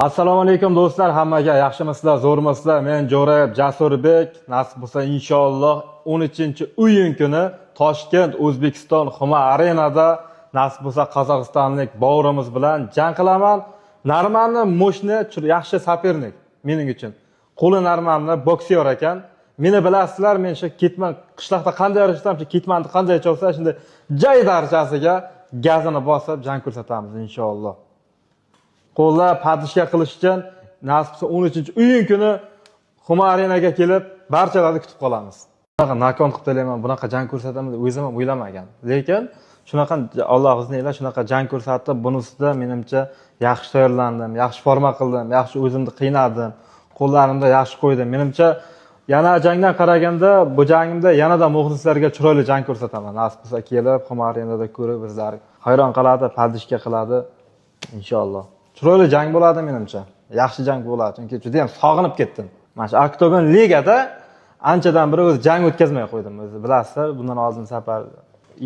Assalomu alaykum do'stlar, hammaga yaxshimisizlar, zo'rmisizlar? Men Jo'rayeb Jasurbek. Nasib bo'lsa inshaalloh 13-o'yin kuni Toshkent O'zbekiston Xuma arenada nasib bo'lsa qozog'istonlik bog'rimiz bilan jang qilaman. Narmanni mo'shni yaxshi sapernik mening uchun. Qo'li Narmanni boksyor ekan. Meni bilasizlar, men shu ketman qishloqda qanday yarashsam, shu ketmanni qanday cholsa, shunda jay darajasiga gazini bosib jang ko'rsatamiz inshaalloh. Qo'llar padishga qilish uchun nasibsa 13-o'yin kuni Xuma arenaga kelib, barchalarni kutib qolamiz. Bunaqa nakon qilib to'layman, bunaqa jang ko'rsatamiz, o'zim ham o'ylamagan. Lekin shunaqa Alloh izniylab shunaqa jang ko'rsatib, bunisida menimcha yaxshi tayyorlandim, yaxshi forma qildim, yaxshi o'zimni qiynadim, qo'llarimda yaxshi qo'ydim. Menimcha yana jangdan qaraganda bu jangimda yanada muxlislarga chiroyli jang ko'rsataman. Nasib bo'lsa kelib Xuma arenada ko'rib, bizlar hayron qoladi, padishga qiladi inshaalloh. Chiroyli jang bo'ladi menimcha. Yaxshi jang bo'ladi. Chunki juda ham sog'inib ketdim. Mana shu Oktogon ligada anchadan beri o'zi jang o'tkazmay qo'ydim. O'zi bilasizlar, bundan oldin safar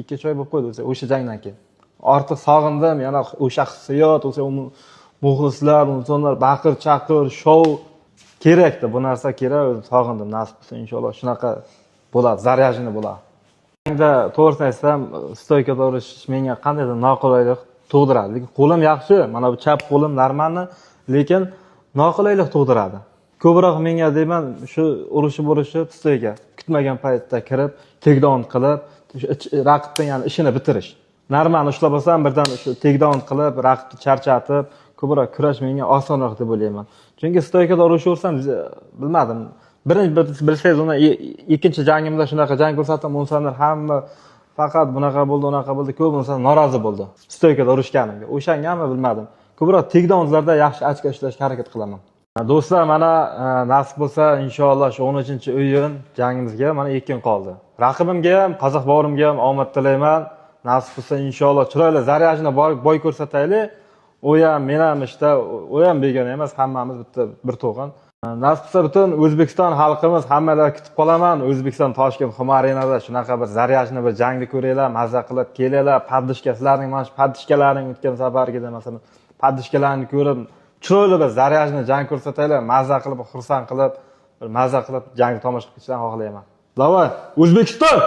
2 oy bo'lib qo'ydi o'sha jangdan keyin. Ortiq sog'indim, yana o'sha hissiyot, o'sha muxlislar, insonlar baqir-chaqir, shou kerakdi. Bu narsa kerak, o'zi sog'indim. Nasib bo'lsa inshaalloh shunaqa bo'ladi, zaryajini bo'ladi. Jangda to'g'risini aytsam, stoykada urishish menga qandaydir noqulaylik tug'diradi. Lekin qo'lim yaxshi, mana bu chap qo'lim Narmanni, lekin noqulaylik tug'diradi. Ko'proq menga deyman, shu urishib stoyga kutmagan paytda kirib, takedown qilib, raqibning yani ishini bitirish. Narmanni ushlab olsam, birdan shu takedown qilib, raqibni charchatib, ko'proq kurash menga osonroq deb o'ylayman. Chunki stoykada urishaversam, bilmadim. Bilsangiz, uni ikkinchi jangimda shunaqa jang ko'rsatdim, insonlar hamma faqat bunaqa bo'ldi, unaqa bo'ldi, ko'p inson norozi bo'ldi. Stoykada urishganimga. O'shangami bilmadim. Ko'proq takedownlarda yaxshi ochko ishlashga harakat qilaman. Do'stlar, mana nasib bo'lsa inshaalloh shu 13-o'yin jangimizga mana 2 kun qoldi. Raqibimga ham, qozoq bog'rimga ham omad tilayman. Nasib bo'lsa inshaalloh chiroyli zaryajni boy ko'rsataylik. U ham, men ham u ham begona emas, hammamiz bitta bir to'g'on. Nasib bo'lsa butun O'zbekiston xalqimiz hammalar kutib qolaman. O'zbekiston Toshkent Xuma arenada shunaqa bir zaryajni bir jangni ko'ringlar, mazza qilib kelinglar. Padishka sizlarning mana shu padishkalaring o'tgan safargida masalan padishkalarni ko'rib, chiroyli bir zaryajni jang ko'rsataylar, mazza qilib, xursand qilib, mazza qilib jangni tomosha qilishni xohlayman. Davay, O'zbekiston!